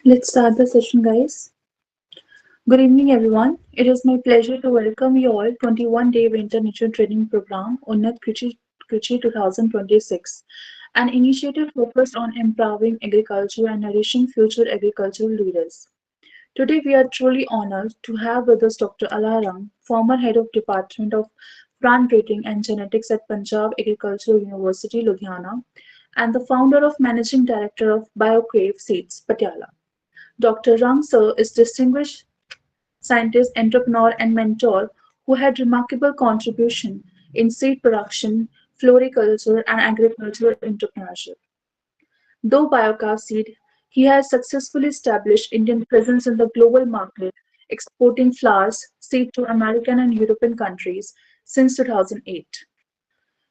Let's start the session, guys. Good evening, everyone. It is my pleasure to welcome you all 21-day winter nature training program UNNAT KRISHI 2026, an initiative focused on empowering agriculture and nourishing future agricultural leaders. Today, we are truly honored to have with us Dr. Alaram, former head of Department of Plant Breeding and Genetics at Punjab Agricultural University, Ludhiana, and the founder of Managing Director of BioCrave Seeds, Patiala. Dr. Ramsar is distinguished scientist, entrepreneur, and mentor who had remarkable contribution in seed production, floriculture, and agricultural entrepreneurship. Though Biocar seed, he has successfully established Indian presence in the global market, exporting flowers seed to American and European countries since 2008.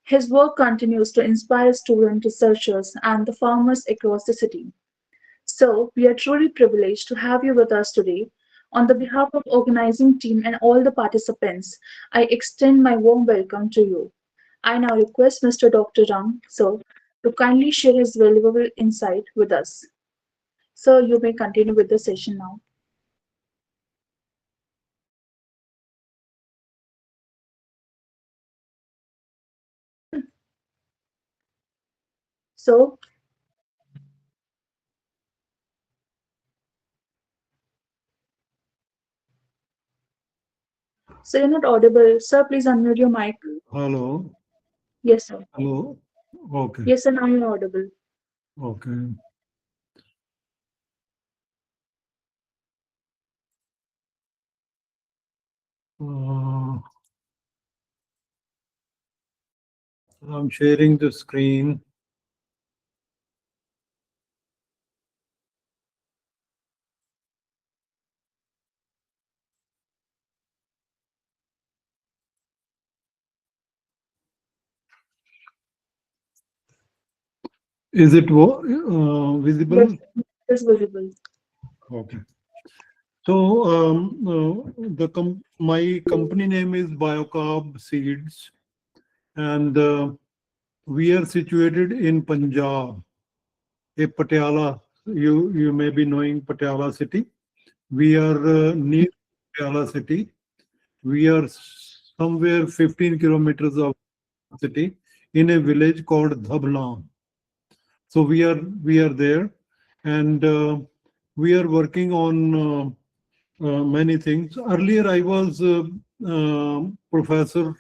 His work continues to inspire students, researchers, and the farmers across the city. So, we are truly privileged to have you with us today. On the behalf of organizing team and all the participants, I extend my warm welcome to you. I now request Mr. Dr. Ram, sir, to kindly share his valuable insight with us. Sir, you may continue with the session now. So, so you're not audible. Sir, please unmute your mic. Hello. Yes, sir. Hello. Okay. Yes, sir, now you're audible. Okay. Uh, I'm sharing the screen. Is it visible? Yes, it's visible. Okay. So my company name is Biocarb Seeds, and we are situated in Punjab, Patiala. You may be knowing Patiala city. We are near Patiala city. We are somewhere 15 kilometers of city in a village called Dhablam. So we are there, and we are working on many things. Earlier, I was professor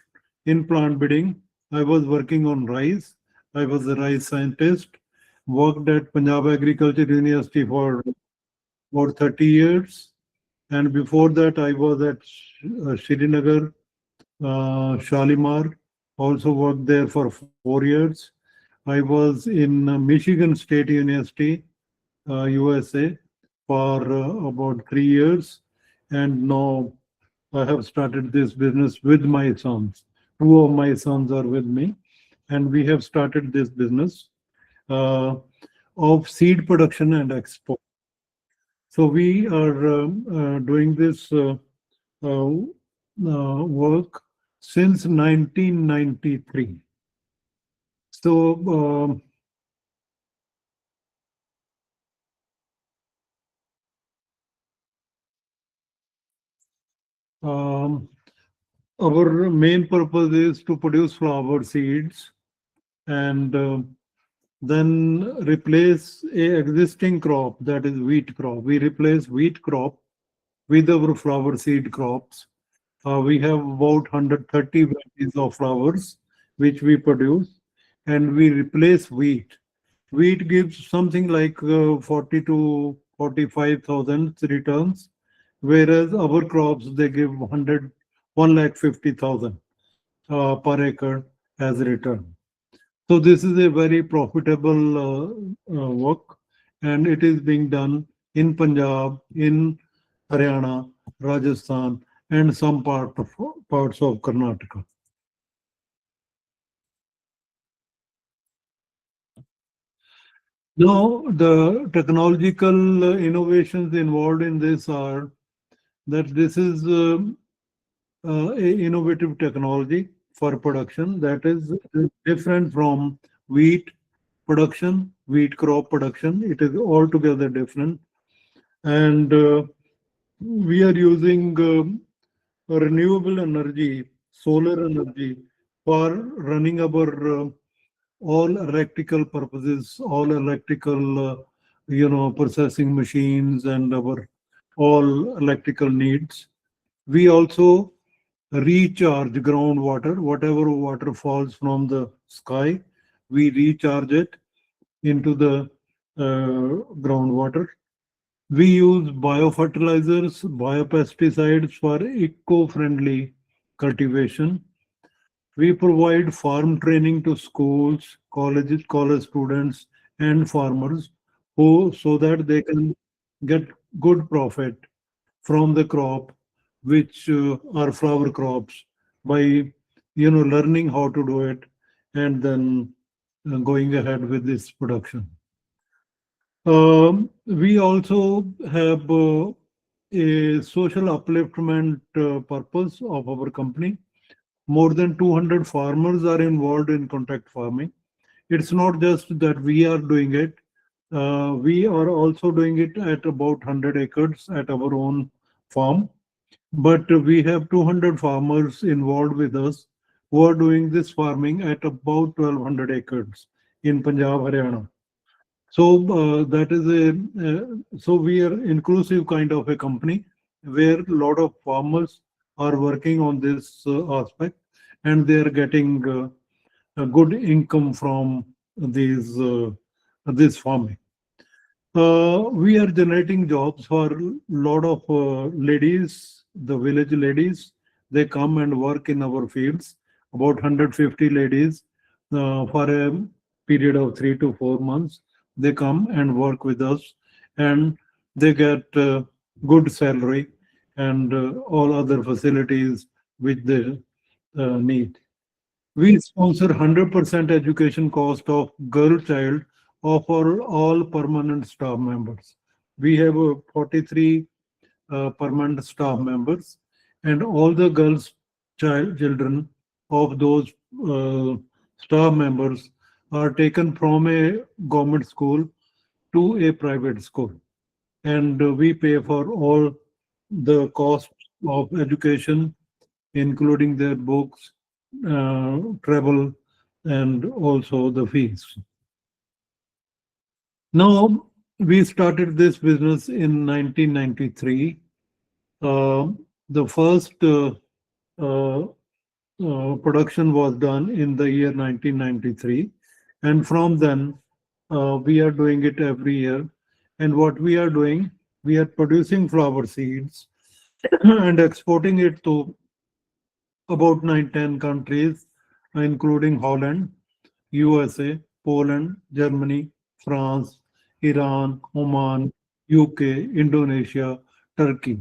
in plant breeding. I was working on rice. I was a rice scientist. Worked at Punjab Agriculture University for about 30 years, and before that, I was at Srinagar, Shalimar. Also worked there for 4 years. I was in Michigan State University, USA, for about 3 years, and now I have started this business with my sons. Two of my sons are with me, and we have started this business uh, of seed production and export. So we are doing this work since 1993. So um, our main purpose is to produce flower seeds and then replace a existing crop, that is wheat crop. We replace wheat crop with our flower seed crops. We have about 130 varieties of flowers which we produce, and we replace wheat. Wheat gives something like 40 to 45,000 returns, whereas our crops they give 150,000 per acre as return. So this is a very profitable work, and it is being done in Punjab, in Haryana, Rajasthan, and some parts of Karnataka. Now, the technological innovations involved in this are that this is a innovative technology for production that is different from wheat production, wheat crop production. It is altogether different. and we are using renewable energy, solar energy, for running our all electrical purposes, all electrical, processing machines and our all electrical needs. We also recharge groundwater, whatever water falls from the sky, we recharge it into the groundwater. We use biofertilizers, biopesticides for eco-friendly cultivation. We provide farm training to schools, colleges, college students, and farmers who so that they can get good profit from the crop, which are flower crops, by learning how to do it and then going ahead with this production. We also have a social upliftment purpose of our company. More than 200 farmers are involved in contact farming. It's not just that we are doing it. We are also doing it at about 100 acres at our own farm. But we have 200 farmers involved with us who are doing this farming at about 1200 acres in Punjab, Haryana. So that is so we are inclusive kind of a company where a lot of farmers are working on this aspect, and they are getting a good income from these this farming. We are generating jobs for a lot of ladies, the village ladies. They come and work in our fields, about 150 ladies for a period of 3 to 4 months. They come and work with us, and they get good salary and all other facilities which they need. We sponsor 100% education cost of girl child of our all permanent staff members. We have 43 permanent staff members, and all the girls children of those uh, staff members are taken from a government school to a private school, and we pay for all the costs of education, including their books, travel, and also the fees. Now, we started this business in 1993. Uh, the first uh, production was done in the year 1993. And from then, we are doing it every year. And what we are doing, we are producing flower seeds and exporting it to about 9, 10 countries, including Holland, USA, Poland, Germany, France, Iran, Oman, UK, Indonesia, Turkey.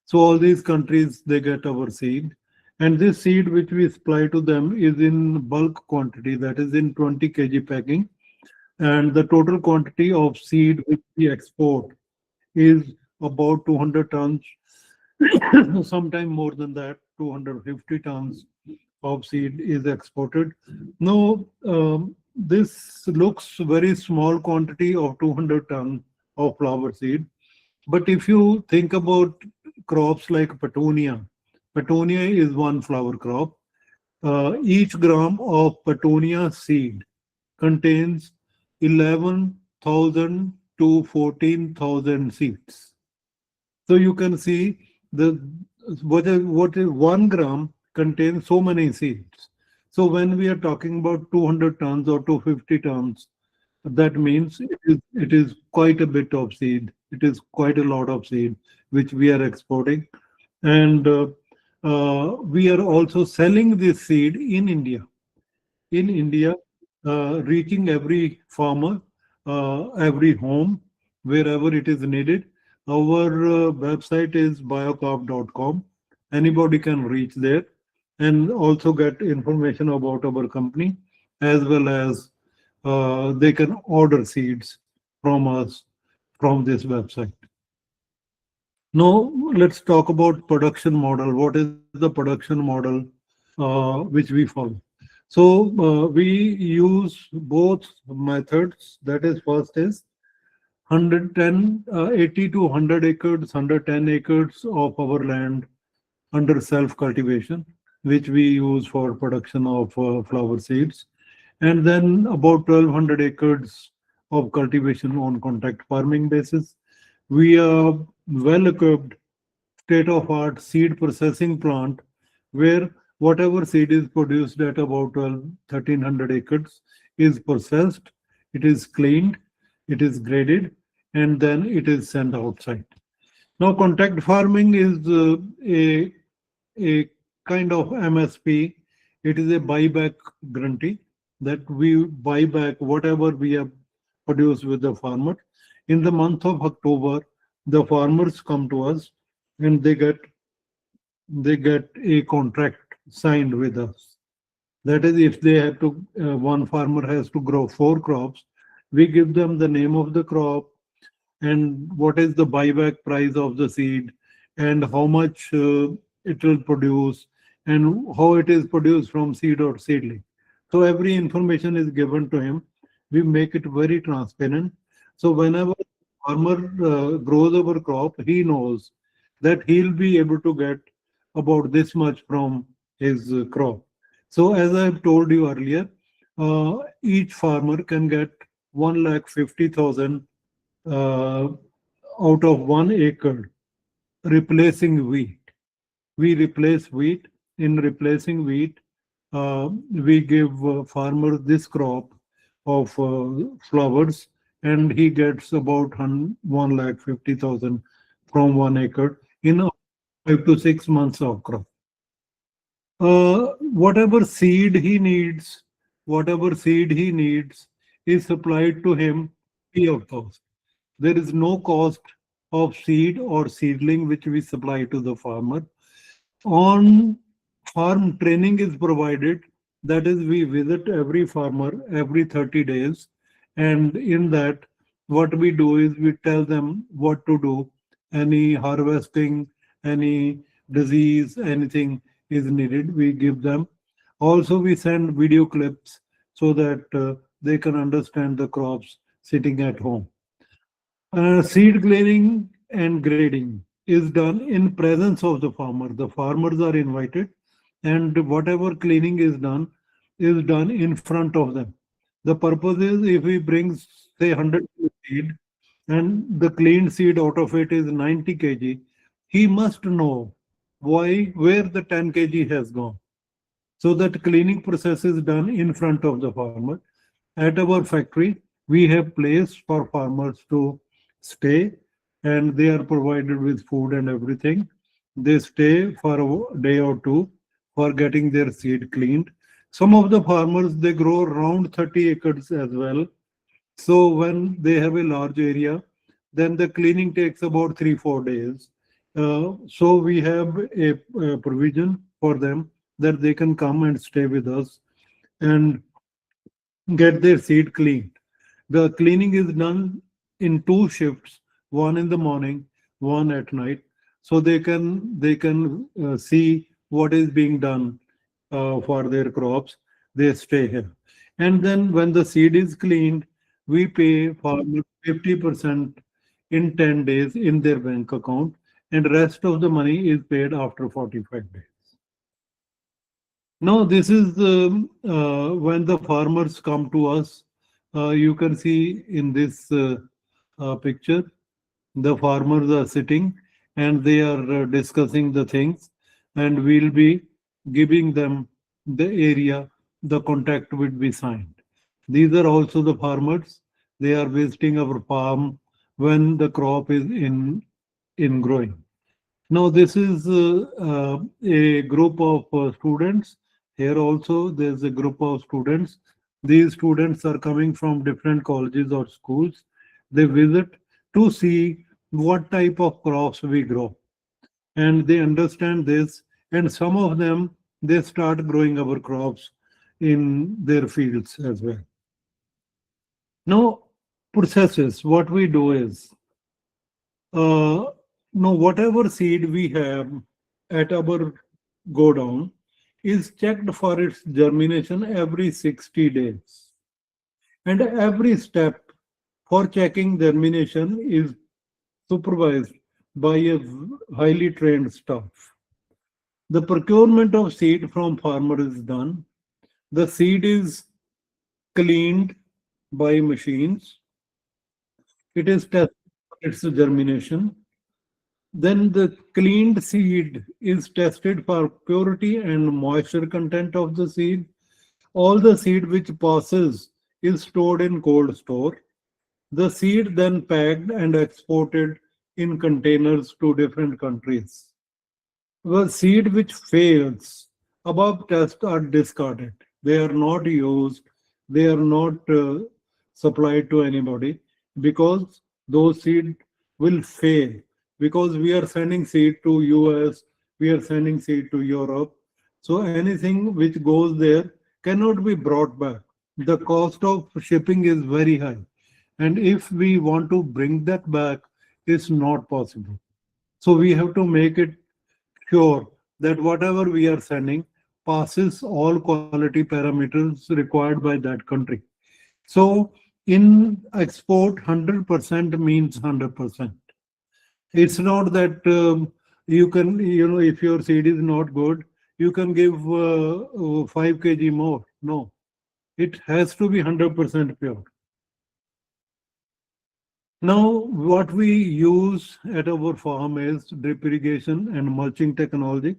So all these countries they get our seed, and this seed which we supply to them is in bulk quantity, that is in 20 kg packing, and the total quantity of seed which we export is about 200 tons, sometime more than that, 250 tons of seed is exported. Now, this looks very small quantity of 200 ton of flower seed, but if you think about crops like petunia is one flower crop. Each gram of petunia seed contains 11,000 to 14,000 seeds. So you can see the what is 1 gram contains so many seeds. So when we are talking about 200 tons or 250 tons, that means it is quite a bit of seed. It is quite a lot of seed which we are exporting, and we are also selling this seed in India. In India, reaching every farmer, every home, wherever it is needed. Our website is biocarb.com. Anybody can reach there and also get information about our company, as well as they can order seeds from us from this website. Now, let's talk about production model. What is the production model which we follow? So we use both methods. That is, first is 80 to 100 acres, 110 acres of our land under self cultivation, which we use for production of flower seeds, and then about 1200 acres of cultivation on contact farming basis. We are well equipped state of art seed processing plant where whatever seed is produced at about 1300 acres is processed, it is cleaned, it is graded, and then it is sent outside. Now, contact farming is a kind of MSP. It is a buyback guarantee that we buy back whatever we have produced with the farmer. In the month of October, the farmers come to us and they get a contract signed with us. That is, if they have to, one farmer has to grow four crops, we give them the name of the crop and what is the buyback price of the seed and how much it will produce and how it is produced from seed or seedling. So every information is given to him. We make it very transparent. So whenever farmer grows our crop, he knows that he'll be able to get about this much from his crop. So as I've told you earlier, each farmer can get 1,50,000 uh, out of 1 acre replacing wheat. We replace wheat. In replacing wheat, we give farmer this crop of flowers, and he gets about 1,50,000 from 1 acre in 5 to 6 months of crop. Whatever seed he needs, whatever seed he needs is supplied to him free of cost. There is no cost of seed or seedling which we supply to the farmer. On farm training is provided. That is, we visit every farmer every 30 days. And in that, what we do is we tell them what to do. Any harvesting, any disease, anything is needed, we give them. Also, we send video clips so that they can understand the crops sitting at home. Seed clearing and grading is done in presence of the farmer. The farmers are invited, and whatever cleaning is done in front of them. The purpose is if we bring say 100 seed and the cleaned seed out of it is 90 kg, he must know why where the 10 kg has gone. So that cleaning process is done in front of the farmer. At our factory, we have place for farmers to stay and they are provided with food and everything. They stay for a day or two for getting their seed cleaned. Some of the farmers, they grow around 30 acres as well. So when they have a large area, then the cleaning takes about 3 4 days. So we have a provision for them that they can come and stay with us and get their seed cleaned. The cleaning is done in two shifts, one in the morning, one at night, so they can see what is being done for their crops. They stay here, and then when the seed is cleaned, we pay farmers 50% in 10 days in their bank account, and rest of the money is paid after 45 days. No, this is when the farmers come to us. You can see in this picture, the farmers are sitting and they are discussing the things, and we'll be giving them the area, the contract would be signed. These are also the farmers. They are visiting our farm when the crop is in growing. Now, this is a group of students. Here also, there's a group of students. These students are coming from different colleges or schools. They visit to see what type of crops we grow. And they understand this. And some of them, they start growing our crops in their fields as well. Now, processes, what we do is, uh, now whatever seed we have at our go down is checked for its germination every 60 days. And every step for checking germination is supervised by a highly trained staff. The procurement of seed from farmer is done. The seed is cleaned by machines. It is tested for its germination. Then the cleaned seed is tested for purity and moisture content of the seed. All the seed which passes is stored in cold store. The seed then packed and exported in containers to different countries. The seed which fails above test are discarded. They are not used. They are not supplied to anybody because those seed will fail. Because we are sending seed to US, we are sending seed to Europe. So anything which goes there cannot be brought back. The cost of shipping is very high. And if we want to bring that back, it's not possible. So we have to make it sure that whatever we are sending passes all quality parameters required by that country. So in export, 100% means 100%. It's not that you can, if your seed is not good, you can give 5 kg more. No, it has to be 100% pure. Now, what we use at our farm is drip irrigation and mulching technology.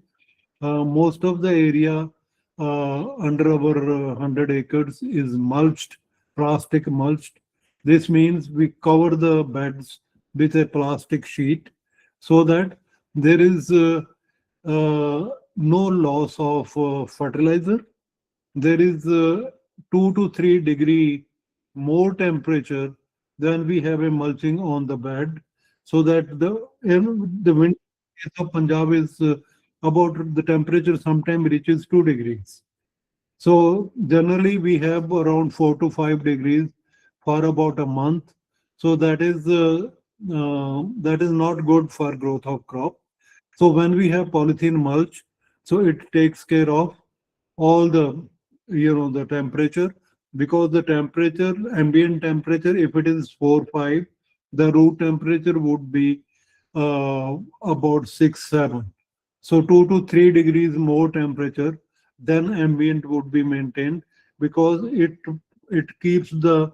Most of the area under our 100 acres is mulched, plastic mulched. This means we cover the beds with a plastic sheet so that there is no loss of fertilizer. There is 2 to 3 degree more temperature than we have a mulching on the bed, so that the wind of Punjab is about the temperature sometimes reaches 2 degrees. So generally we have around 4 to 5 degrees for about a month. So that is not good for growth of crop. So when we have polythene mulch, so it takes care of all the temperature, because the temperature, ambient temperature, if it is 4 5, the root temperature would be about 6 7. So 2 to 3 degrees more temperature than ambient would be maintained, because it keeps the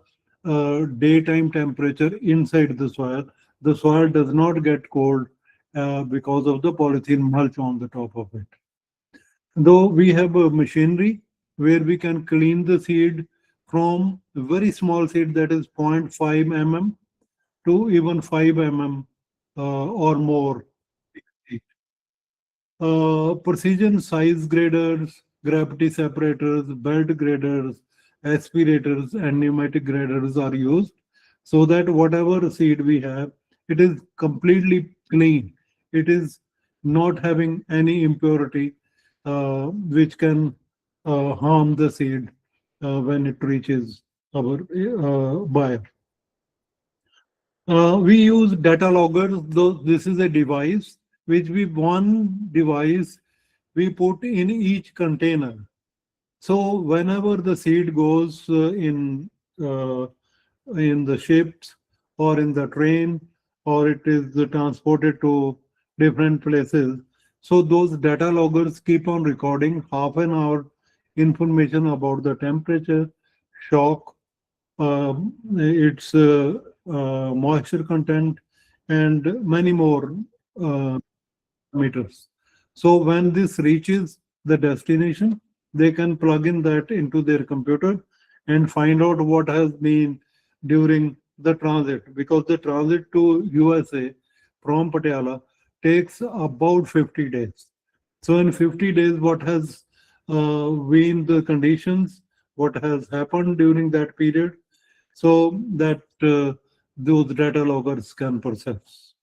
daytime temperature inside the soil. The soil does not get cold because of the polythene mulch on the top of it. Though we have a machinery where we can clean the seed from very small seed, that is 0.5 mm to even 5 mm or more. Precision size graders, gravity separators, belt graders, aspirators, and pneumatic graders are used, so that whatever seed we have, it is completely clean. It is not having any impurity which can harm the seed when it reaches our buyer. We use data loggers, though this is a device which one device we put in each container. So whenever the seed goes in the ships or in the train, or it is transported to different places, so those data loggers keep on recording half an hour information about the temperature, shock, its moisture content, and many more meters. So when this reaches the destination, they can plug in that into their computer and find out what has been during the transit, because the transit to USA from Patiala takes about 50 days. So in 50 days, what has been the conditions, what has happened during that period, so that those data loggers can process.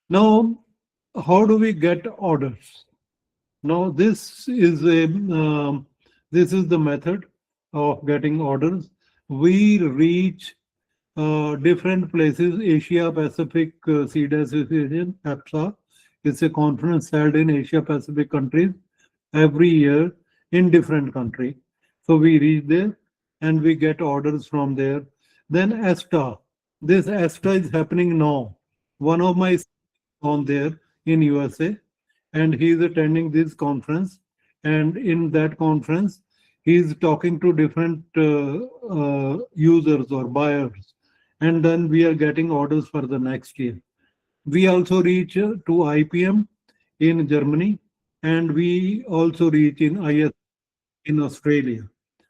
Now, how do we get orders? Now, this is the method of getting orders. We reach different places. Asia Pacific Seed Association (APSA) is a conference held in Asia Pacific countries every year in different country. So we reach there and we get orders from there. Then ESTA. This ESTA is happening now. One of my on there in USA, and he is attending this conference. And in that conference, he is talking to different users or buyers, and then we are getting orders for the next year. We also reach to IPM in Germany, and we also reach in IS in Australia.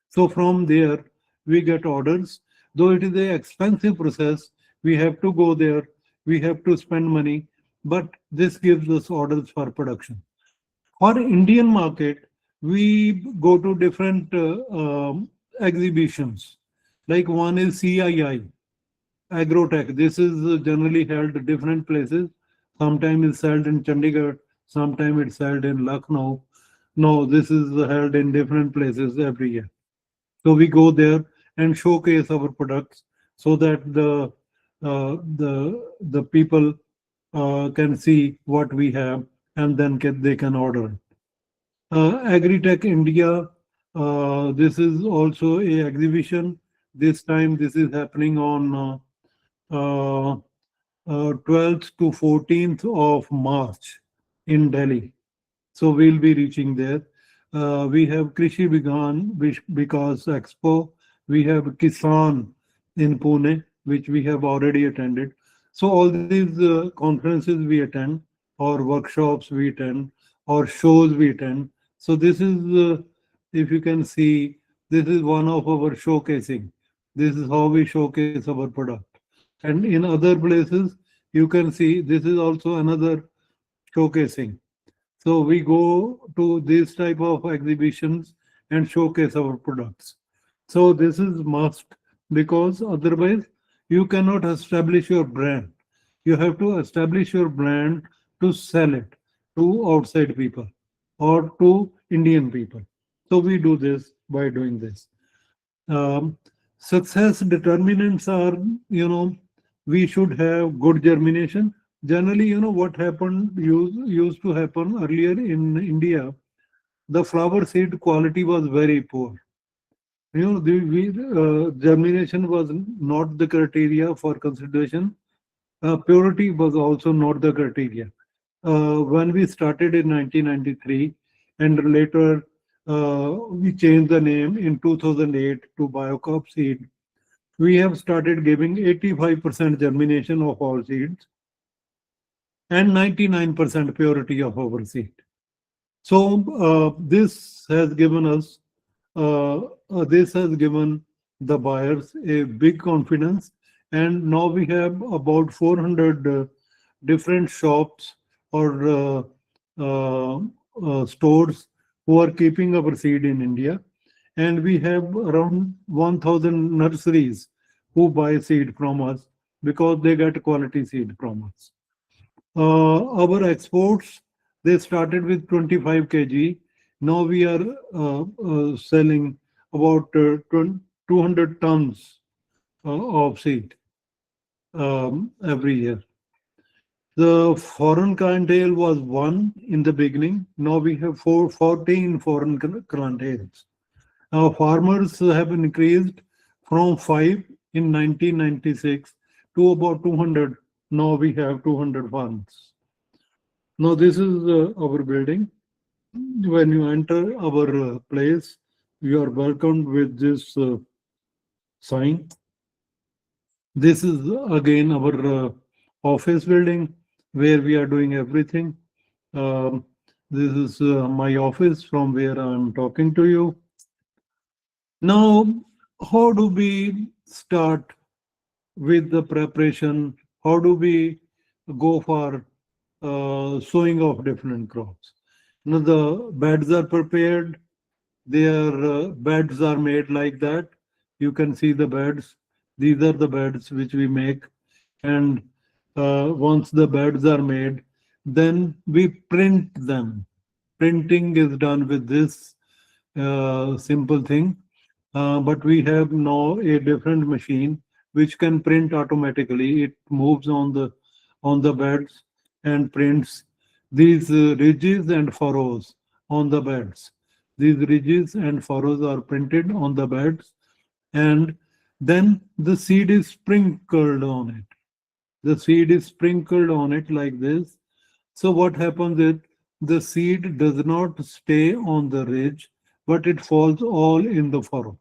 So from there, we get orders. Though it is an expensive process, we have to go there, we have to spend money, but this gives us orders for production. For Indian market, we go to different exhibitions. Like one is CII, Agrotech. This is generally held at different places. Sometimes it's held in Chandigarh, sometimes it's held in Lucknow. No, this is held in different places every year. So we go there and showcase our products so that the people can see what we have, and then they can order. Agritech India. This is also a exhibition. This time, this is happening on 12th to 14th of March in Delhi. So we'll be reaching there. We have Krishi Vikas Expo. We have Kisan in Pune, which we have already attended. So all these conferences we attend, or workshops we attend, or shows we attend. So this is, if you can see, this is one of our showcasing. This is how we showcase our product. And in other places, you can see this is also another showcasing. So we go to these type of exhibitions and showcase our products. So this is must, because otherwise you cannot establish your brand. You have to establish your brand to sell it to outside people or to Indian people. So we do this by doing this. Um, Success determinants are, we should have good germination. Generally, what happened used to happen earlier in India, the flower seed quality was very poor. Germination was not the criteria for consideration. Purity was also not the criteria. When we started in 1993, and later we changed the name in 2008 to Biocop seed, we have started giving 85% germination of all seeds and 99% purity of our seed. So this has given us, this has given the buyers a big confidence, and now we have about 400 different shops or stores who are keeping our seed in India, and we have around 1,000 nurseries who buy seed from us because they get quality seed from us. Our exports, they started with 25 kg. Now we are selling about 200 tons of seed every year. The foreign clientele was one in the beginning. Now we have 14 foreign clienteles. Now farmers have increased from 5 in 1996 to about 200. Now we have 200 farms. Now this is our building. When you enter our place, you are welcomed with this sign. This is again our office building where we are doing everything. Um, this is my office from where I'm talking to you. Now, how do we start with the preparation? How do we go for sowing of different crops? Now, the beds are prepared. Their beds are made like that. You can see the beds. These are the beds which we make. And once the beds are made, then we print them. Printing is done with this simple thing. But we have now a different machine which can print automatically. It moves on the beds and prints these ridges and furrows on the beds. These ridges and furrows are printed on the beds, and Then the seed is sprinkled on it. The seed is sprinkled on it like this. So what happens is the seed does not stay on the ridge, but it falls all in the furrow.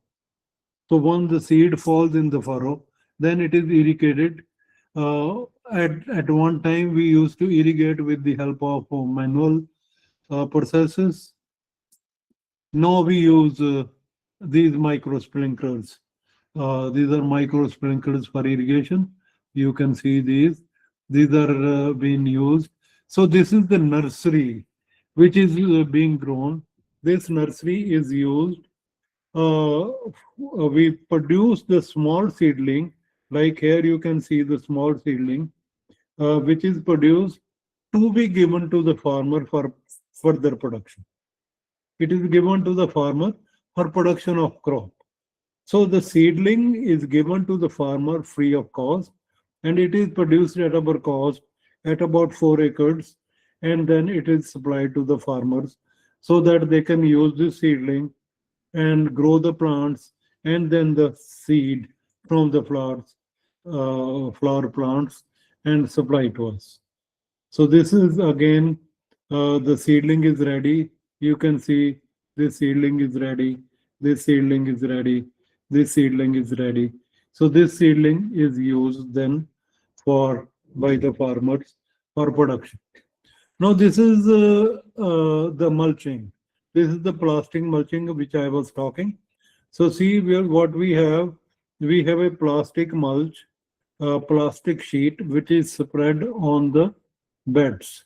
So once the seed falls in the furrow, then it is irrigated. At one time, we used to irrigate with the help of manual processes. Now we use these micro sprinklers. These are micro sprinklers for irrigation. You can see these. These are being used. So this is the nursery which is being grown. This nursery is used. We produce the small seedling. Like here you can see the small seedling, which is produced to be given to the farmer for further production. It is given to the farmer for production of crop. So the seedling is given to the farmer free of cost, and it is produced at our cost at about 4 acres, and then it is supplied to the farmers so that they can use the seedling and grow the plants, and then the seed from the flowers, flower plants, and supply to us. So this is again, the seedling is ready. You can see this seedling is ready. This seedling is ready. This seedling is ready. So this seedling is used then for by the farmers for production. Now this is the mulching. This is the plastic mulching which I was talking. So see what we have. We have a plastic mulch, a plastic sheet which is spread on the beds.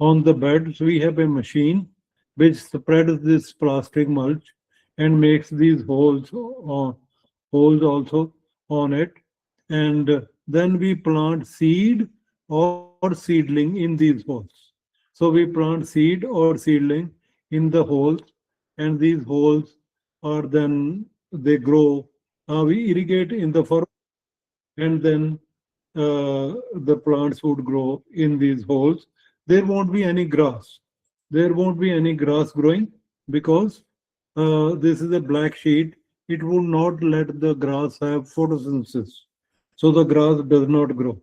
On the beds, we have a machine which spreads this plastic mulch and makes these holes also on it. And then we plant seed or seedling in these holes. So we plant seed or seedling in the holes, and these holes are then they grow. We irrigate in the furrow, and then the plants would grow in these holes. There won't be any grass. There won't be any grass growing because this is a black sheet. It will not let the grass have photosynthesis. So the grass does not grow.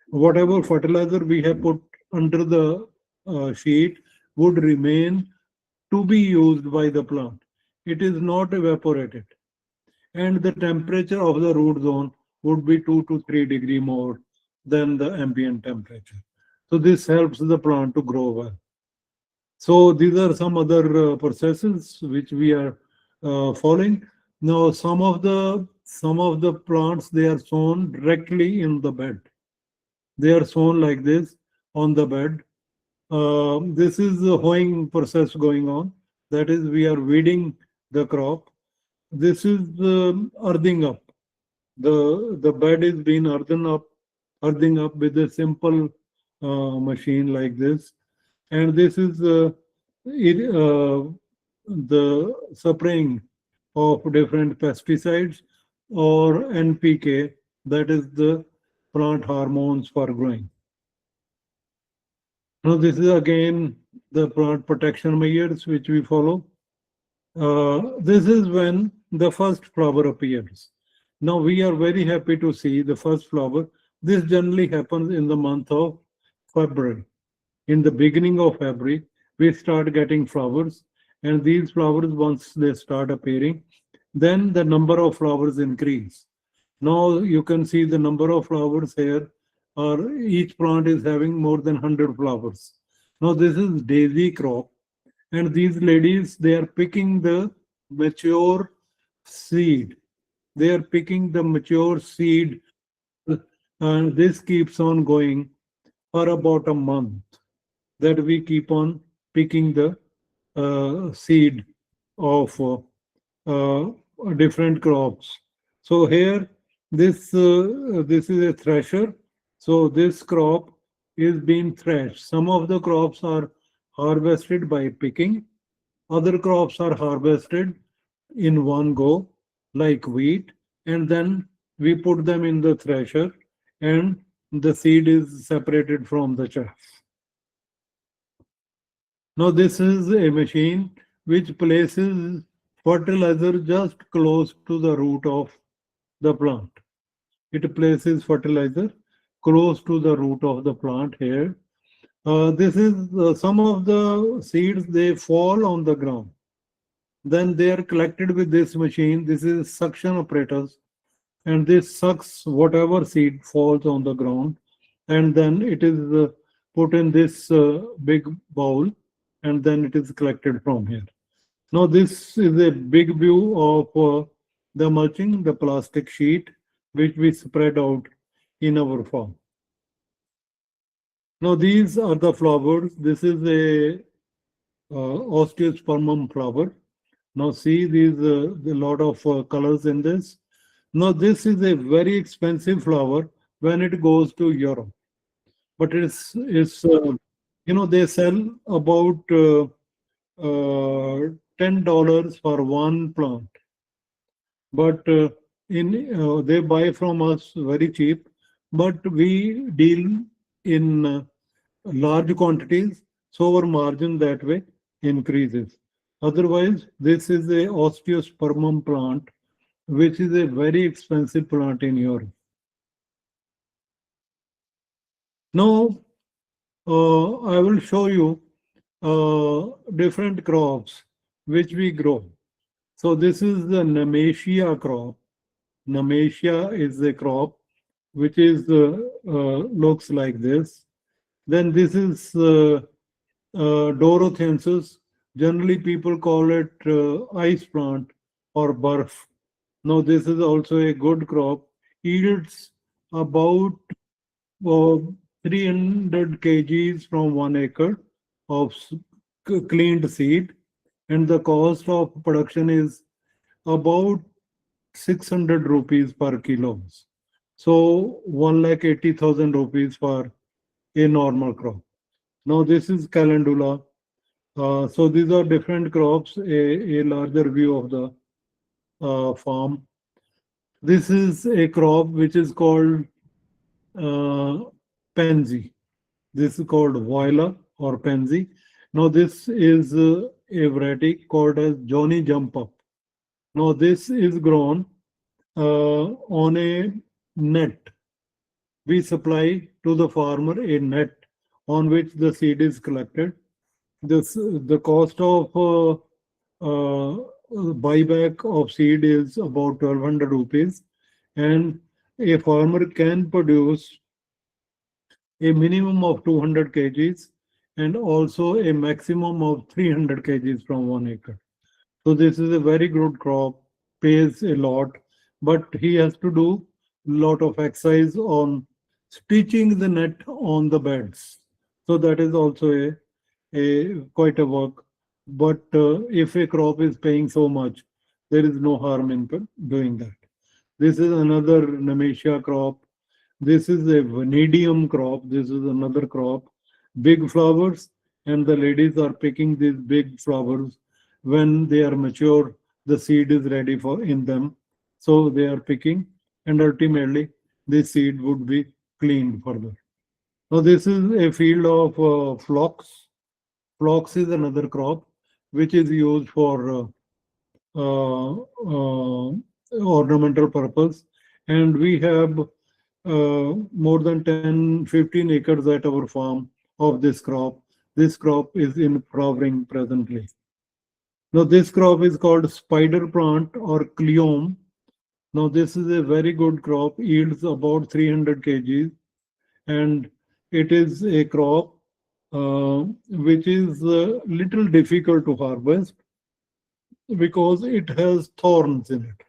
Whatever fertilizer we have put under the sheet would remain to be used by the plant. It is not evaporated, and the temperature of the root zone would be 2 to 3 degree more than the ambient temperature. So this helps the plant to grow well. So these are some other processes which we are following. Now some of the plants, they are sown directly in the bed. They are sown like this on the bed. This is the hoeing process going on. That is, we are weeding the crop. This is earthing up. The bed is being earthing up with a simple machine like this, and this is the spraying of different pesticides or NPK, that is the plant hormones for growing. Now this is again the plant protection measures which we follow. This is when the first flower appears. Now we are very happy to see the first flower. This generally happens in the month of February. In the beginning of February, we start getting flowers, and these flowers, once they start appearing, then the number of flowers increase. Now you can see the number of flowers here, or each plant is having more than 100 flowers. Now this is daisy crop, and these ladies, they are picking the mature seed. They are picking the mature seed, and this keeps on going for about a month, that we keep on picking the seed of uh, different crops. So here, this is a thresher. So this crop is being threshed. Some of the crops are harvested by picking. Other crops are harvested in one go, like wheat, and then we put them in the thresher, and the seed is separated from the chaff. Now this is a machine which places fertilizer just close to the root of the plant. It places fertilizer close to the root of the plant here. This is some of the seeds, they fall on the ground. Then they are collected with this machine. This is suction apparatus, and this sucks whatever seed falls on the ground, and then it is put in this big bowl, and then it is collected from here. Now this is a big view of the mulching, the plastic sheet which we spread out in our farm. Now these are the flowers. This is a osteospermum flower. Now see these a lot of colors in this. Now this is a very expensive flower when it goes to Europe, but it's they sell about $10 for one plant, but in they buy from us very cheap, but we deal in large quantities, so our margin that way increases. Otherwise, this is a osteospermum plant, which is a very expensive plant in Europe. Now, I will show you different crops which we grow. So this is the Nemesia crop. Nemesia is a crop which is looks like this. Then this is Dorothensis. Generally, people call it ice plant or barf. Now, this is also a good crop. Yields about uh, 300 kgs from 1 acre of cleaned seed, and the cost of production is about 600 rupees per kilos. So 1,80,000 rupees for a normal crop. Now this is calendula. So these are different crops, a larger view of the farm. This is a crop which is called uh, pansy. This is called viola or pansy. Now this is a variety called as Johnny Jump Up. Now this is grown on a net. We supply to the farmer a net on which the seed is collected. The cost of buyback of seed is about 1,200 rupees, and a farmer can produce a minimum of 200 kgs and also a maximum of 300 kgs from 1 acre. So this is a very good crop, pays a lot, but he has to do lot of exercise on stitching the net on the beds. So that is also a quite a work. But if a crop is paying so much, there is no harm in doing that. This is another Nemesia crop. This is a vanadium crop. This is another crop. Big flowers, and the ladies are picking these big flowers. When they are mature, the seed is ready for in them. So they are picking, and ultimately this seed would be cleaned further. Now this is a field of phlox. Phlox is another crop which is used for ornamental purpose, and we have more than 10-15 acres at our farm of this crop. This crop is in flowering presently. Now this crop is called spider plant or cleome. Now this is a very good crop, yields about 300 kgs, and it is a crop which is little difficult to harvest because it has thorns in it.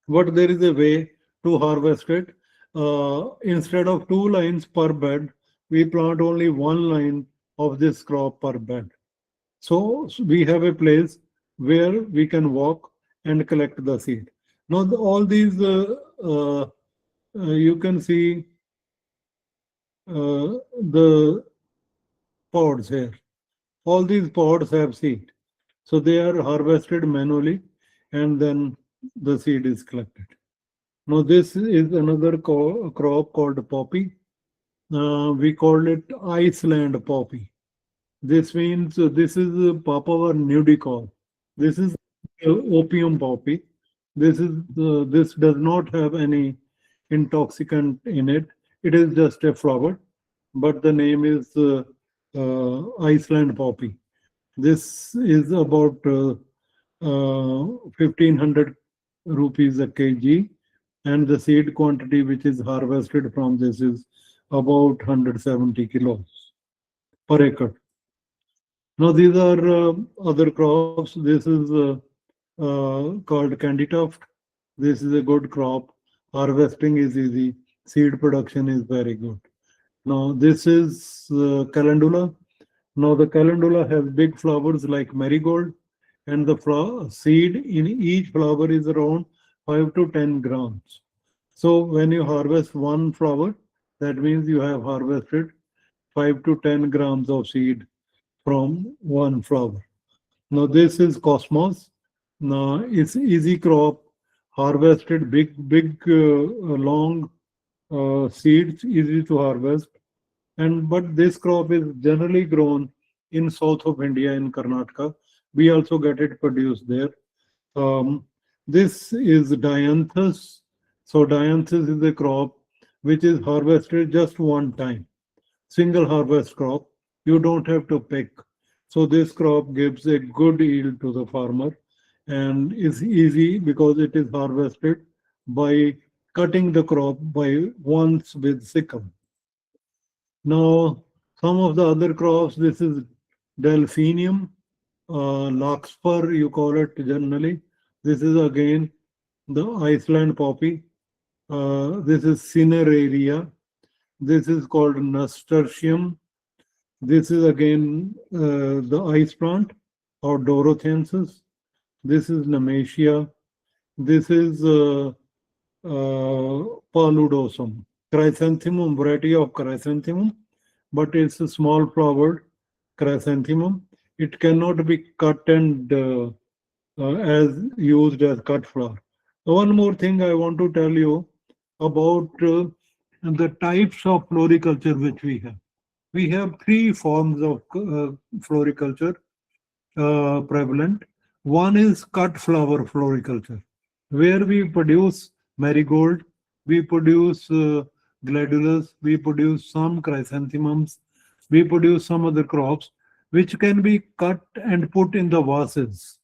But there is a way to harvest it. Instead of 2 lines per bed, we plant only 1 line of this crop per bed. So we have a place where we can walk and collect the seed. Now all these you can see the pods here. All these pods have seed. So they are harvested manually, and then the seed is collected. Now this is another crop called poppy. We call it Iceland poppy. This means this is Papua nudicol. This is opium poppy. This does not have any intoxicant in it. It is just a flower, but the name is Iceland poppy. This is about 1500 rupees a kg, and the seed quantity which is harvested from this is about 170 kilos per acre. Now these are other crops. This is called candy tuft. This is a good crop. Harvesting is easy. Seed production is very good. Now this is calendula. Now the calendula has big flowers like marigold, and the flower seed in each flower is around 5 to 10 grams. So when you harvest one flower, that means you have harvested 5 to 10 grams of seed from one flower. Now this is cosmos. Now it's easy crop, harvested big long seeds, easy to harvest. And but this crop is generally grown in south of India in Karnataka. We also get it produced there. Um, this is dianthus. So dianthus is a crop which is harvested just one time, single harvest crop. You don't have to pick. So this crop gives a good yield to the farmer and is easy because it is harvested by cutting the crop by once with sickle. Now, some of the other crops, this is delphinium, larkspur, you call it generally. This is again the Iceland poppy. This is cineraria. This is called nasturtium. This is again the ice plant or Dorothensis. This is Nemesia. This is paludosum, chrysanthemum, variety of chrysanthemum, but it's a small flowered chrysanthemum. It cannot be cut and as used as cut flower. One more thing I want to tell you about the types of floriculture which we have. We have three forms of floriculture prevalent. One is cut flower floriculture, where we produce marigold, we produce gladulus, we produce some chrysanthemums, we produce some other crops which can be cut and put in the vases.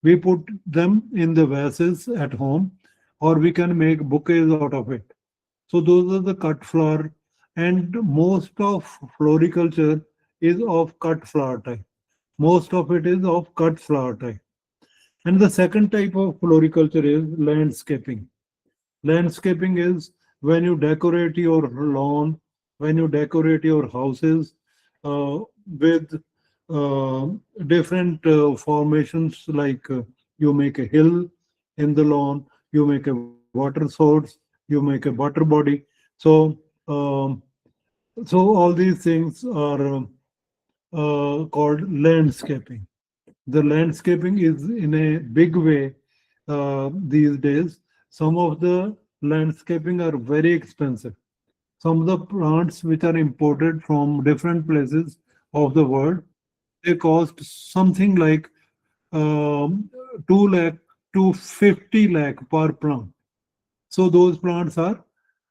We put them in the vases at home, or we can make bouquets out of it. So those are the cut flower, and most of floriculture is of cut flower type. Most of it is of cut flower type. And the second type of floriculture is landscaping. Landscaping is when you decorate your lawn, when you decorate your houses with uh, different formations, like you make a hill in the lawn, you make a water source, you make a butter body. So, um, so all these things are called landscaping. The landscaping is in a big way these days. Some of the landscaping are very expensive. Some of the plants which are imported from different places of the world, they cost something like 2 lakh to 50 lakh per plant. So those plants are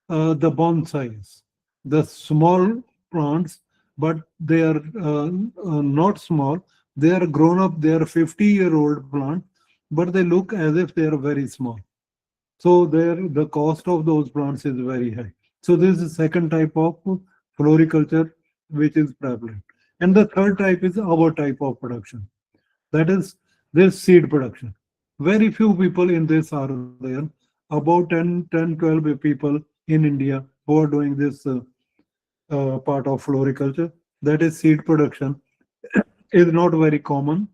the bonsais, the small plants, but they are not small. They are grown up. They are 50-year-old plant, but they look as if they are very small. So there, the cost of those plants is very high. So this is the second type of floriculture which is prevalent. And the third type is our type of production. That is this seed production. Very few people in this are there. About 12 people in India who are doing this part of floriculture. That is seed production is not very common.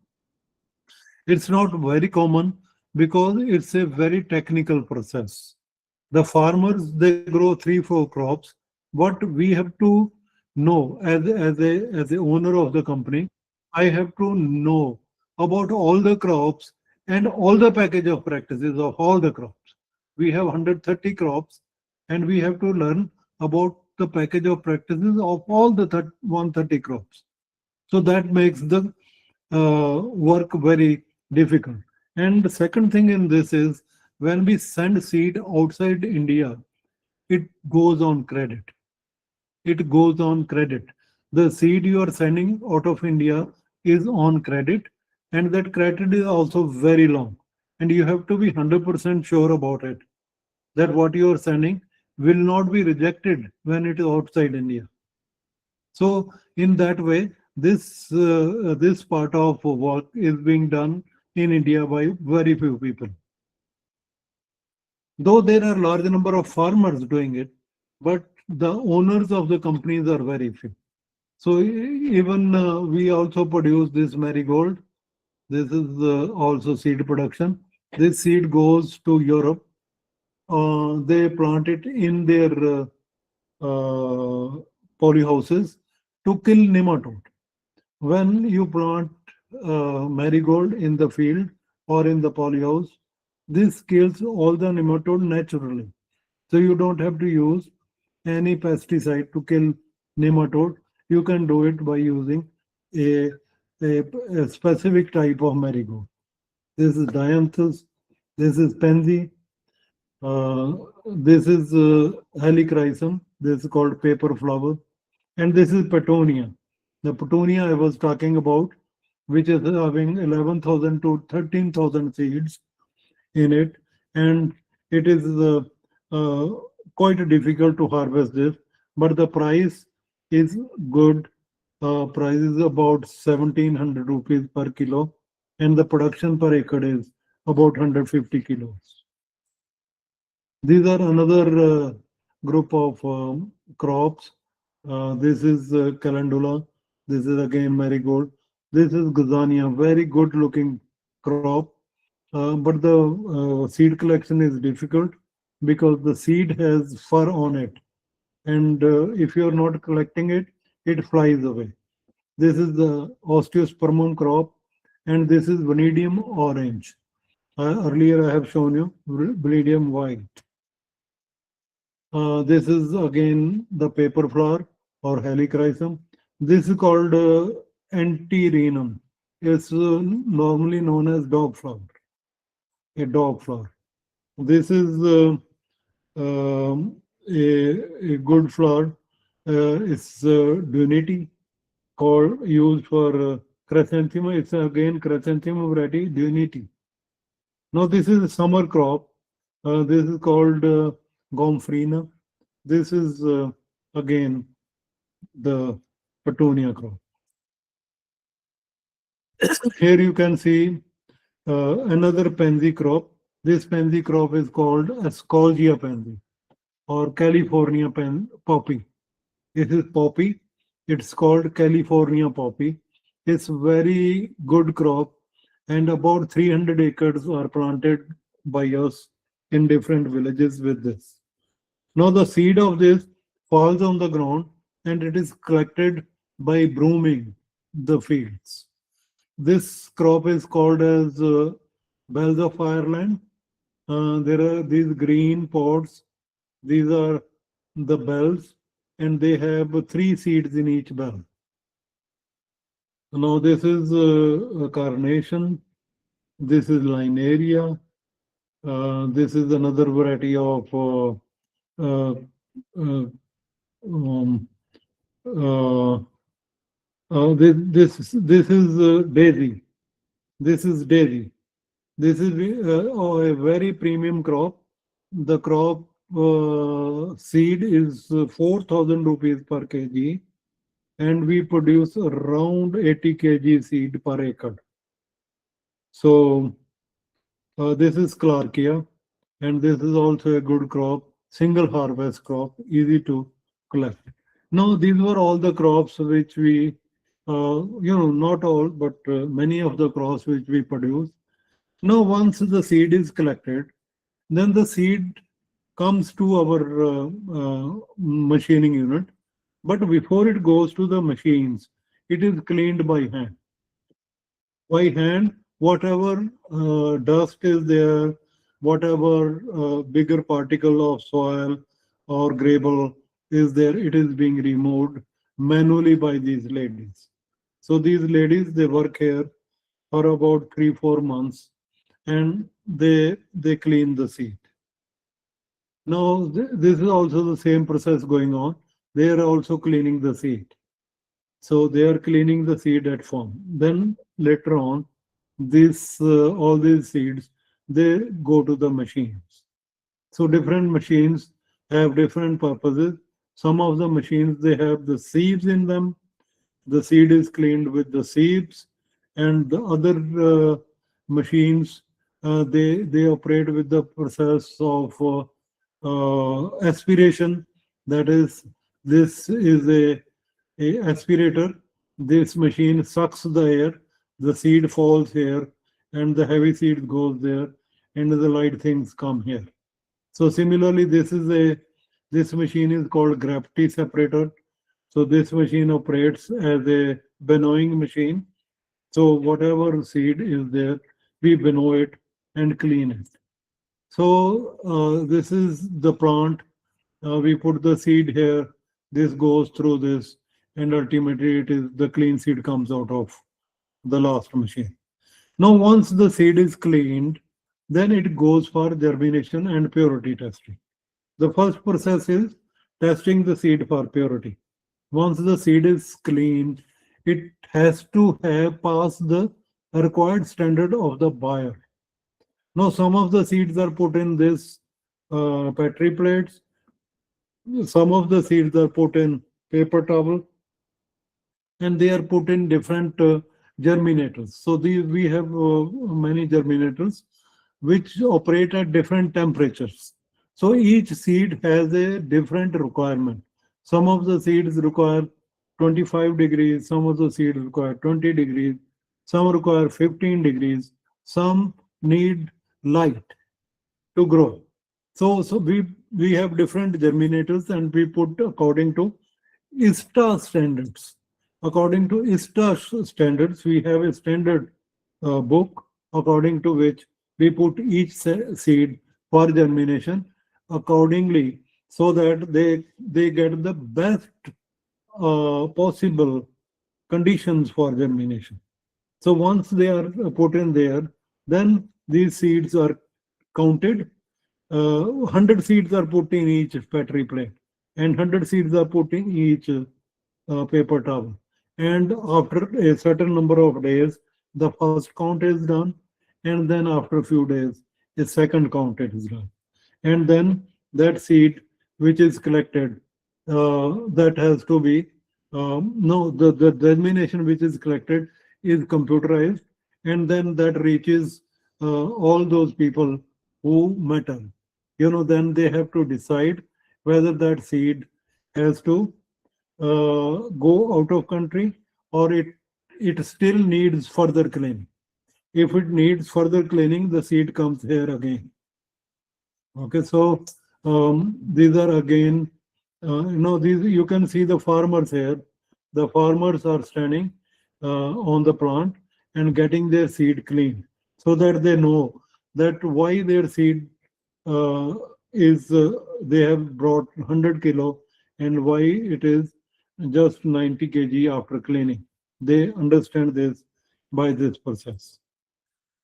It's not very common because it's a very technical process. The farmers, they grow 3 4 crops. What we have to know as a owner of the company, I have to know about all the crops and all the package of practices of all the crops. We have 130 crops, and we have to learn about the package of practices of all the 130 crops. So that makes the work very difficult. And the second thing in this is when we send seed outside India, it goes on credit. It goes on credit. The seed you are sending out of India is on credit, and that credit is also very long. And you have to be 100% sure about it that what you are sending will not be rejected when it is outside India. So, in that way, this part of work is being done in India by very few people. Though there are large number of farmers doing it, but the owners of the companies are very few. So even we also produce this marigold. This is also seed production. This seed goes to Europe. They plant it in their polyhouses to kill nematode. When you plant marigold in the field or in the polyhouse, this kills all the nematode naturally. So you don't have to use any pesticide to kill nematode. You can do it by using a, a specific type of marigold. This is dianthus, this is pansy, this is helichrysum, this is called paper flower, and this is petunia. The petunia I was talking about, which is having 11,000 to 13,000 seeds in it, and it is uh, quite difficult to harvest this, but the price is good. Price is about 1,700 rupees per kilo, and the production per acre is about 150 kilos. These are another group of crops. This is calendula. This is again marigold. This is gazania, very good looking crop. But the seed collection is difficult because the seed has fur on it. And if you're not collecting it, it flies away. This is the osteospermum crop, and this is vanadium orange. Earlier I have shown you vanadium white. This is again the paper flower or helichrysum. This is called antirrhinum. It's normally known as dog flower, a dog flower. This is a good flower. It's Dunity called used for chrysanthemum. It's again chrysanthemum variety Dunity. Now this is a summer crop. This is called Gomphrena. This is again the petunia crop. Here you can see another pansy crop. This pansy crop is called Ascalgia pansy or California poppy. This is poppy. It's called California poppy. It's very good crop, and about 300 acres are planted by us in different villages with this. Now the seed of this falls on the ground and it is collected by brooming the fields. This crop is called as bells of Ireland. There are these green pods. These are the bells, and they have three seeds in each bell. Now this is a carnation. This is linaria. This is another variety of uh, uh, um, uh, this is daisy. This is daisy. This is a very premium crop. The crop seed is 4,000 rupees per kg, and we produce around 80 kg seed per acre. So this is Clarkia, and this is also a good crop, single harvest crop, easy to collect. Now, these were all the crops which we, not all, but many of the crops which we produce. Now, once the seed is collected, then the seed comes to our machining unit. But before it goes to the machines, it is cleaned by hand. By hand, whatever dust is there, whatever bigger particle of soil or gravel is there, it is being removed manually by these ladies. So these ladies, they work here for about 3 4 months, and they clean the seed. Now this is also the same process going on. They are also cleaning the seed. So they are cleaning the seed at farm. Then later on, this all these seeds they go to the machines. So different machines have different purposes. Some of the machines they have the sieves in them. The seed is cleaned with the sieves, and the other machines they operate with the process of aspiration. That is, this is a aspirator. This machine sucks the air, the seed falls here, and the heavy seed goes there, and the light things come here. So similarly, this machine is called gravity separator. So this machine operates as a winnowing machine. So whatever seed is there, we winnow it and clean it. So this is the plant. We put the seed here. This goes through this, and ultimately it is the clean seed comes out of the last machine. Now, once the seed is cleaned, then it goes for germination and purity testing. The first process is testing the seed for purity. Once the seed is cleaned, it has to have passed the required standard of the buyer. Now, some of the seeds are put in this petri plates. Some of the seeds are put in paper towel, and they are put in different germinators. So these we have many germinators which operate at different temperatures. So each seed has a different requirement. Some of the seeds require 25 degrees, some of the seeds require 20 degrees, some require 15 degrees, some need light to grow. So we have different germinators, and we put according to ISTA standards. According to ISTA standards, we have a standard book according to which we put each seed for germination accordingly, so that they get the best possible conditions for germination. So once they are put in there, then these seeds are counted. 100 seeds are put in each petri plate, and 100 seeds are put in each paper towel. And after a certain number of days, the first count is done, and then after a few days, a second count is done. And then that seed which is collected, that has to be, no, the germination which is collected is computerized, and then that reaches all those people who matter. Then they have to decide whether that seed has to go out of country, or it still needs further cleaning. If it needs further cleaning, the seed comes here again. Okay, so these are again, these you can see the farmers here. The farmers are standing on the plant and getting their seed clean, so that they know that why their seed is they have brought 100 kilo, and why it is just 90 kg after cleaning. They understand this by this process.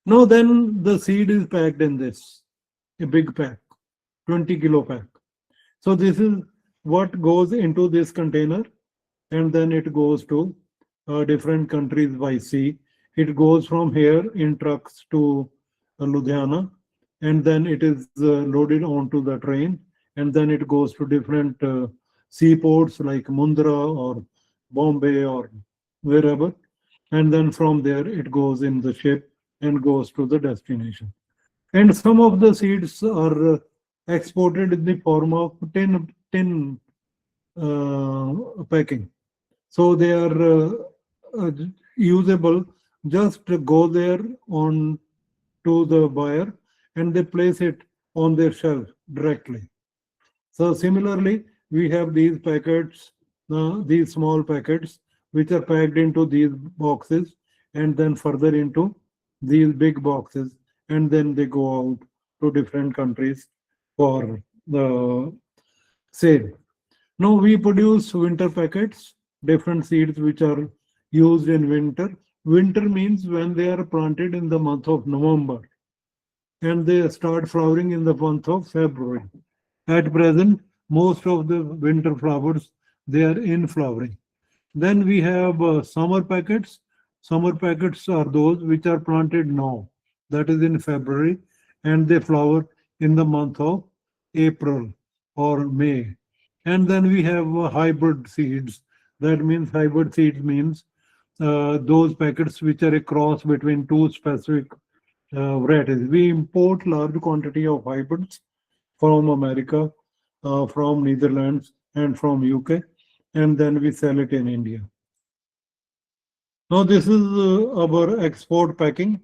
Now then the seed is packed in this, a big pack, 20 kilo pack. So this is what goes into this container, and then it goes to different countries by sea. It goes from here in trucks to Ludhiana, and then it is loaded onto the train, and then it goes to different seaports like Mundra or Bombay or wherever, and then from there it goes in the ship and goes to the destination. And some of the seeds are exported in the form of tin packing. So they are usable. Just go there on to the buyer, and they place it on their shelf directly. So similarly, we have these packets, these small packets, which are packed into these boxes, and then further into these big boxes, and then they go out to different countries for the sale. Now we produce winter packets, different seeds which are used in winter. Winter means when they are planted in the month of November. and they start flowering in the month of February. At present, most of the winter flowers, they are in flowering. Then we have summer packets. Summer packets are those which are planted now, that is in February, and they flower in the month of April or May. And then we have hybrid seeds. That means hybrid seeds means those packets which are a cross between two specific varieties. We import large quantity of hybrids from America, from Netherlands, and from UK, and then we sell it in India. Now this is our export packing.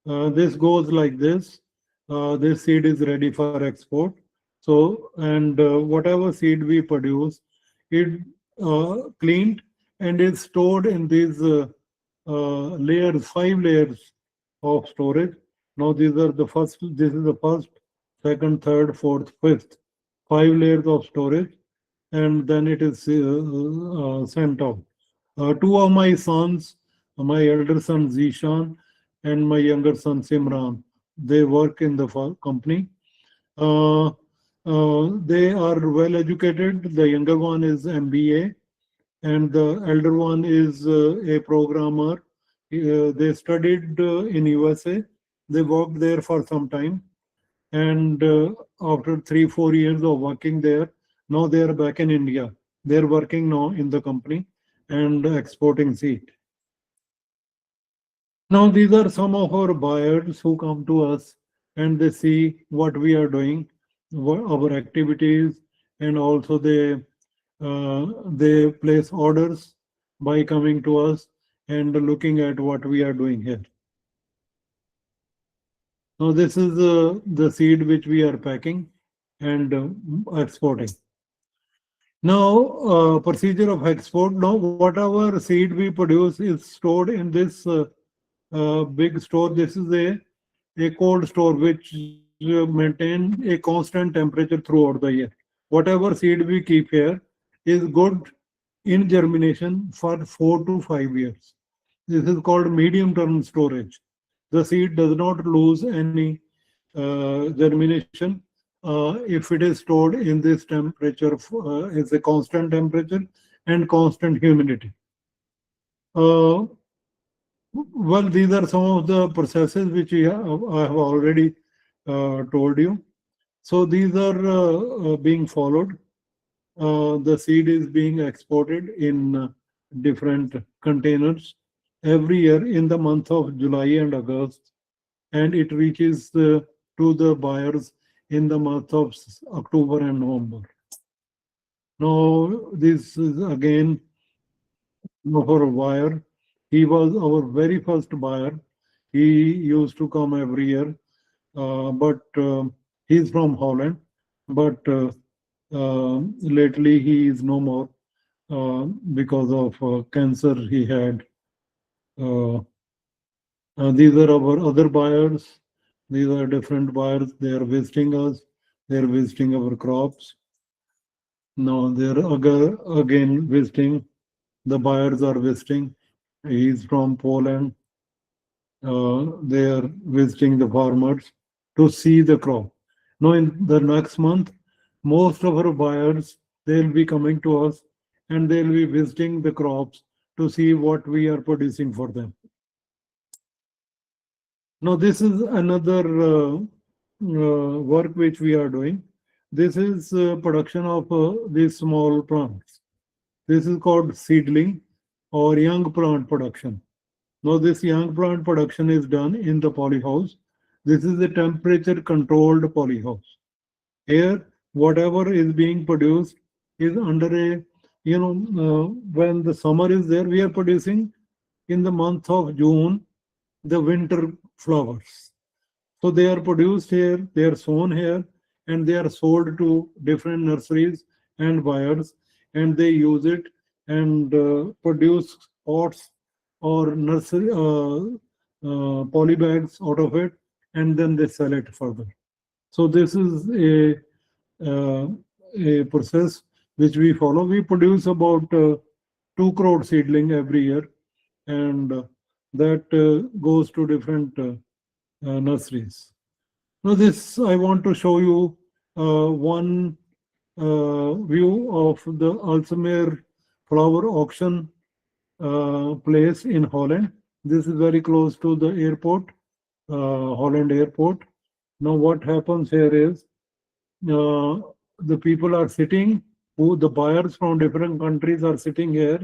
This goes like this. This seed is ready for export. So, and whatever seed we produce, it cleaned and is stored in these layers, 5 layers of storage. Now these are the first. This is the first, second, third, fourth, fifth. 5 layers of storage, and then it is sent out. Two of my sons, my elder son Zishan and my younger son Simran, they work in the company. Uh, they are well educated. The younger one is MBA, and the elder one is a programmer. They studied in USA. They worked there for some time, and after 3 4 years of working there, now they are back in India. They're working now in the company and exporting seed. Now these are some of our buyers who come to us and they see what we are doing, what our activities, and also they place orders by coming to us and looking at what we are doing here. Now this is the seed which we are packing and exporting. Now, procedure of export. Now, whatever seed we produce is stored in this big store. This is a cold store which maintain a constant temperature throughout the year. Whatever seed we keep here is good in germination for 4 to 5 years. This is called medium term storage. The seed does not lose any germination if it is stored in this temperature. It's a constant temperature and constant humidity. Uh, well, these are some of the processes which I have already told you. So these are being followed. The seed is being exported in different containers every year in the month of July and August, and it reaches to the buyers in the month of October and November. Now, this is again for a buyer. He was our very first buyer. He used to come every year, but he's from Holland. But lately he is no more because of cancer he had. Uh, these are our other buyers. These are different buyers. They are visiting us. They are visiting our crops. Now they are again visiting. The buyers are visiting. He's from Poland. They are visiting the farmers to see the crop. Now in the next month, most of our buyers, they'll be coming to us and they'll be visiting the crops to see what we are producing for them. Now this is another work which we are doing. This is production of these small plants. This is called seedling or young plant production. Now this young plant production is done in the polyhouse. This is a temperature controlled polyhouse. Here, whatever is being produced is under a, when the summer is there, we are producing in the month of June, the winter flowers. So they are produced here, they are sown here, and they are sold to different nurseries and buyers, and they use it and produce pots or nursery poly bags out of it, and then they sell it further. So this is uh, a process which we follow. We produce about 2 crore seedling every year, and that goes to different nurseries. Now, this I want to show you one view of the Alsmeer flower auction place in Holland. This is very close to the airport, Holland airport. Now, what happens here is uh, the people are sitting, who the buyers from different countries are sitting here,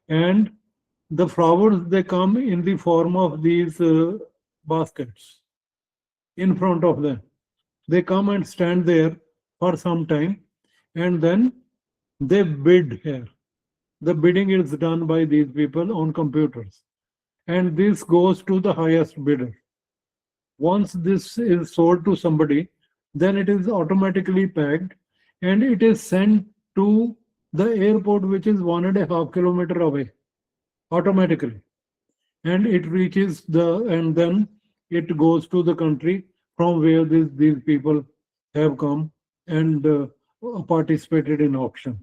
and the flowers they come in the form of these baskets in front of them. They come and stand there for some time, and then they bid here. The bidding is done by these people on computers, and this goes to the highest bidder. Once this is sold to somebody, then it is automatically packed and it is sent to the airport, which is 1.5 kilometer away, automatically. And it reaches and then it goes to the country from where these people have come and participated in auction.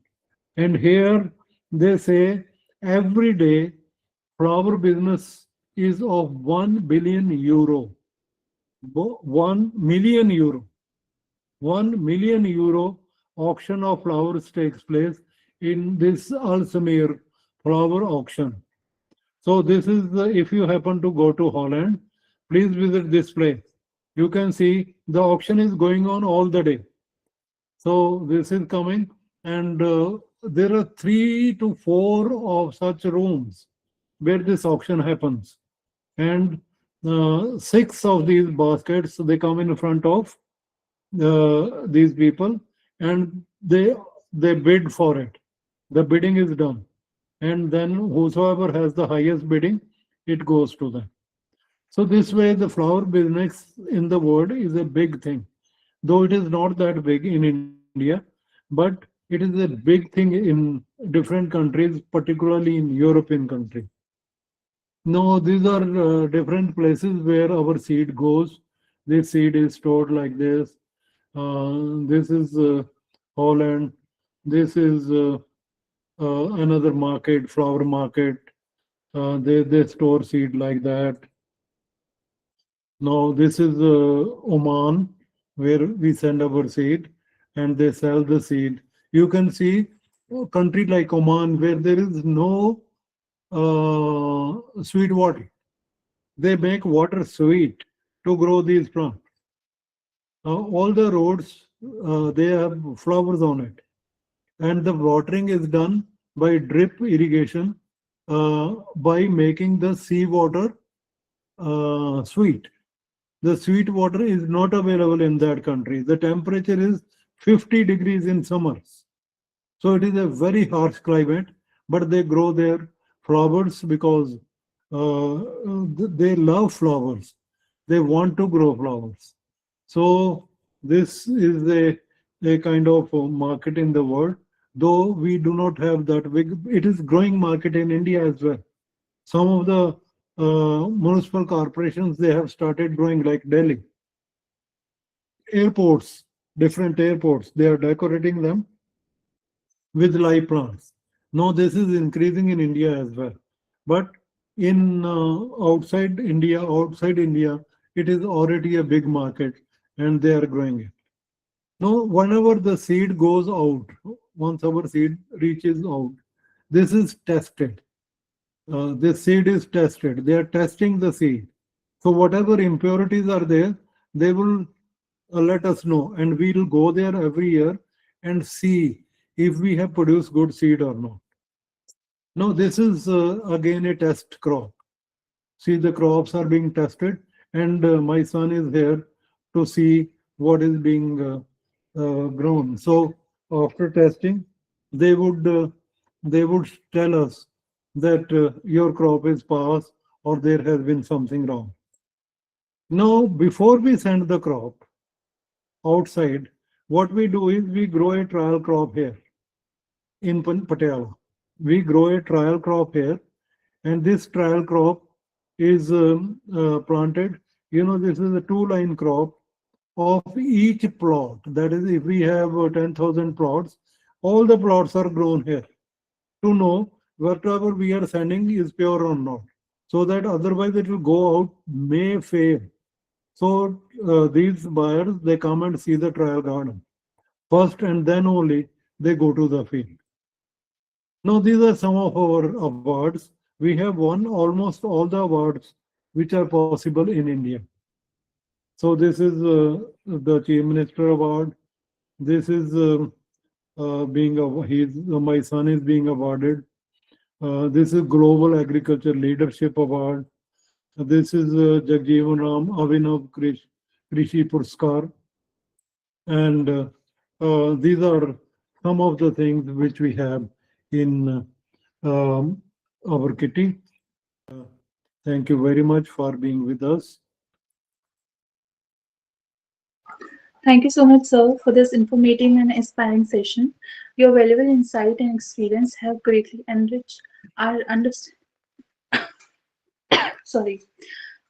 And here they say every day flower business is of 1 billion euro. 1 million euro. 1 million euro auction of flowers takes place in this Alsmeer flower auction. So this is if you happen to go to Holland, please visit this place. You can see the auction is going on all the day. So this is coming, and there are 3 to 4 of such rooms where this auction happens, and 6 of these baskets they come in front of these people, and they bid for it. The bidding is done, and then whosoever has the highest bidding, it goes to them. So this way, the flower business in the world is a big thing, though it is not that big in India, but it is a big thing in different countries, particularly in European countries. No, these are different places where our seed goes. This seed is stored like this. This is Holland. This is another market, flower market. They store seed like that. Now this is Oman, where we send our seed, and they sell the seed. You can see a country like Oman where there is no sweet water. They make water sweet to grow these plants. All the roads they have flowers on it, and the watering is done by drip irrigation by making the seawater sweet. The sweet water is not available in that country. The temperature is 50 degrees in summers. So it is a very harsh climate, but they grow their flowers because they love flowers. They want to grow flowers. So this is a kind of market in the world, though we do not have that big. It is growing market in India as well. Some of the municipal corporations, they have started growing, like Delhi. Airports, different airports, they are decorating them with live plants. Now this is increasing in India as well. But in outside India, it is already a big market and they are growing it. Now, whenever the seed goes out, once our seed reaches out, this is tested. This seed is tested. They are testing the seed. So whatever impurities are there, they will let us know, and we will go there every year and see if we have produced good seed or not. Now this is again a test crop. See, the crops are being tested, and my son is here to see what is being grown. So after testing, they would uh, they would tell us that your crop is passed or there has been something wrong. Now, before we send the crop outside, what we do is we grow a trial crop here in Patiala. We grow a trial crop here, and this trial crop is planted. You know, this is a 2-line crop of each plot. That is, if we have 10,000 plots, all the plots are grown here to know whatever we are sending is pure or not. So that otherwise it will go out, may fail. So these buyers, they come and see the trial garden first, and then only they go to the field. Now, these are some of our awards. We have won almost all the awards which are possible in India. So this is the Chief Minister Award. This is my son is being awarded. This is Global Agriculture Leadership Award. This is Jagjeevan Ram Krishi Purskar. And these are some of the things which we have in our kitty. Thank you very much for being with us. Thank you so much, sir, for this informative and inspiring session. Your valuable insight and experience have greatly enriched our sorry,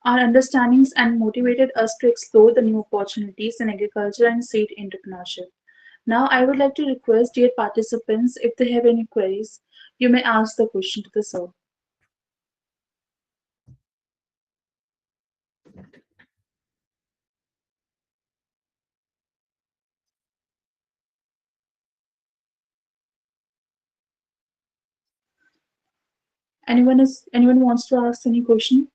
our understandings and motivated us to explore the new opportunities in agriculture and seed entrepreneurship. Now, I would like to request dear participants, if they have any queries, you may ask the question to the sir. Anyone wants to ask any question?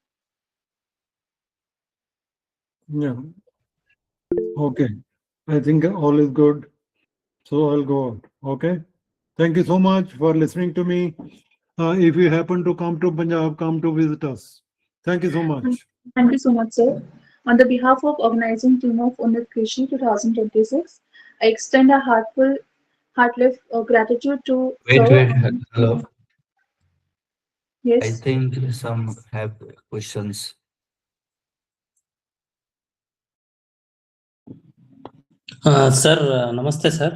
Yeah. Okay. I think all is good. So I'll go out. Okay. Thank you so much for listening to me. If you happen to come to Punjab, come to visit us. Thank you so much. Thank you so much, sir. On the behalf of organizing team of UNNAT KRISHI 2026, I extend a heartfelt gratitude to Wait, sir. wait. Hello. I Yes. think some have questions. Sir, namaste, sir.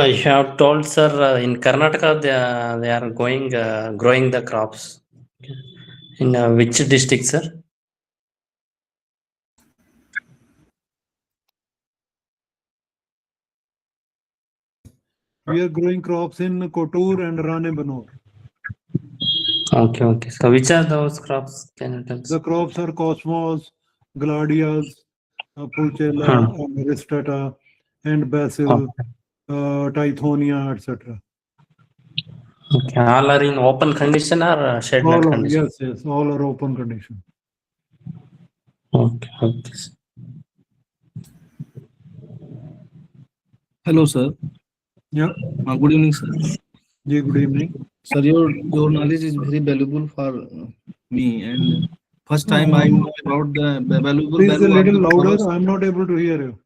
You have told, sir, in Karnataka they are going growing the crops. In which district, sir? We are growing crops in Kotur and Rane Banor. Okay, okay. So which are those crops? Can you tell us? The crops are Cosmos, Gladius, Pulchella, Aristata, and Basil, Tithonia, etc. Okay, all are in open condition or shed net All are, condition? yes, all are open condition. Okay, okay. Hello, sir. Yeah. Good evening, sir. Yeah, good evening. Sir, your knowledge is very valuable for me, and first time I know about the valuable Please a value of little the flowers. louder. I'm not able to hear you.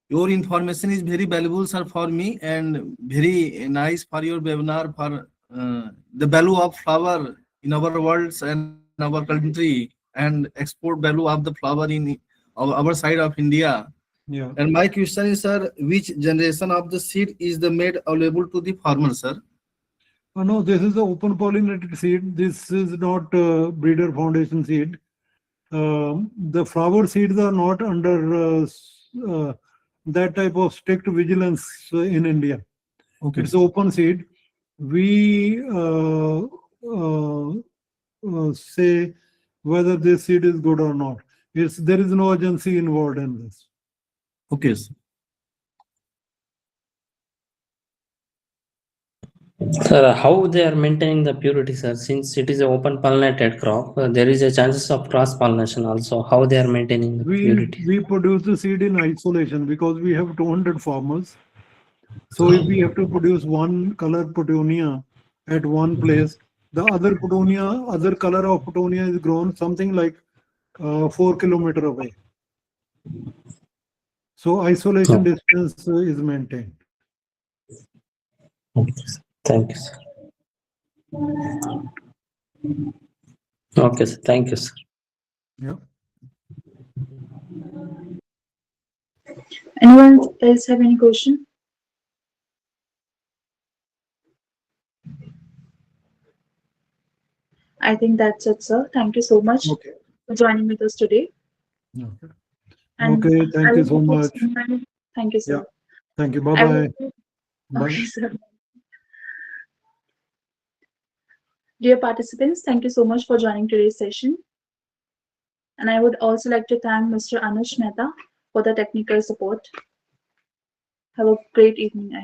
Your information is very valuable, sir, for me, and very nice for your webinar for the value of flower in our worlds and our country, and export value of the flower in our side of India. Yeah. And my question is, sir, which generation of the seed is the made available to the farmer, sir? No, this is the open pollinated seed. This is not breeder foundation seed. The flower seeds are not under that type of strict vigilance in India. Okay. It's open seed. We say whether this seed is good or not. There is no agency involved in this. Okay, sir. Sir, how they are maintaining the purity, sir? Since it is an open pollinated crop, there is a chances of cross pollination also. How they are maintaining the purity? We produce the seed in isolation because we have 200 farmers. So if we have to produce one color petunia at one place, the other color of petunia is grown something like 4 kilometers away. So isolation distance is maintained. Okay, sir. Thank you, sir. Okay, sir. Thank you, sir. Yeah. Anyone else have any question? I think that's it, sir. Thank you so much Okay. for joining with us today. Okay. And Okay. I Thank you will so report much. sometime. Thank you, sir. Yeah. Thank you. Bye I bye. will. Bye. Okay, sir. Dear participants, thank you so much for joining today's session. And I would also like to thank Mr. Anush Mehta for the technical support. Have a great evening ahead.